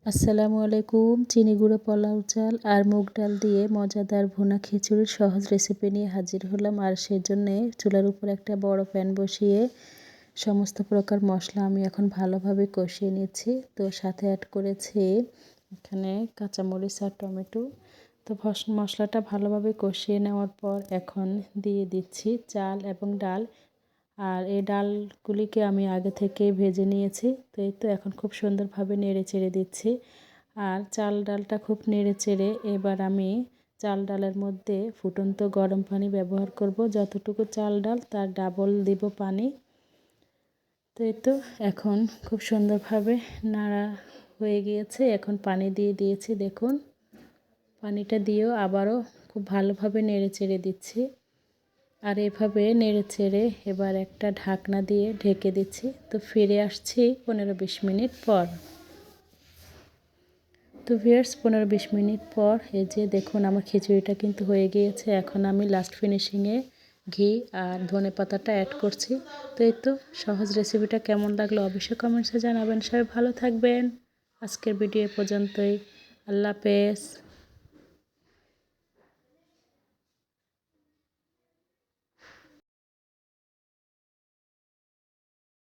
আসসালামু আলাইকুম। চিনি গুঁড়ো পোলাও চাল আর মুগ ডাল দিয়ে মজাদার ভুনা খিচুড়ির সহজ রেসিপি নিয়ে হাজির হলাম। আর সেজন্যে চুলার উপর একটা বড় প্যান বসিয়ে সমস্ত প্রকার মশলা আমি এখন ভালোভাবে কষিয়ে নিচ্ছি। তো সাথে অ্যাড করেছি এখানে কাঁচামরিচ আর টমেটো। তো মশলাটা ভালোভাবে কষিয়ে নেওয়ার পর এখন দিয়ে দিচ্ছি চাল এবং ডাল। আর এই ডালগুলিকে আমি আগে থেকেই ভেজে নিয়েছি। তো এই তো এখন খুব সুন্দরভাবে নেড়ে চেড়ে দিচ্ছি। আর চাল ডালটা খুব নেড়ে চেড়ে এবার আমি চাল ডালের মধ্যে ফুটন্ত গরম পানি ব্যবহার করব। যতটুকু চাল ডাল তার ডাবল দিব পানি। তো এই তো এখন খুব সুন্দরভাবে নাড়া হয়ে গিয়েছে। এখন পানি দিয়ে দিয়েছি, দেখুন পানিটা দিয়েও আবারও খুব ভালোভাবে নেড়ে চেড়ে দিচ্ছি। আর এভাবে নেড়ে চেড়ে এবার একটা ঢাকনা দিয়ে ঢেকে দিচ্ছি। তো ফিরে আসছি 15-20 মিনিট পর। তো ভিউয়ার্স 15-20 মিনিট পর এই যে দেখুন আমার খিচুড়িটা কিন্তু হয়ে গিয়েছে। এখন আমি লাস্ট ফিনিশিংয়ে ঘি আর ধনেপাতাটা অ্যাড করছি। তো এই তো সহজ রেসিপিটা কেমন লাগলো অবশ্যই কমেন্টসে জানাবেন। সবাই ভালো থাকবেন। আজকের ভিডিও পর্যন্তই। আল্লাহ হাফেজ।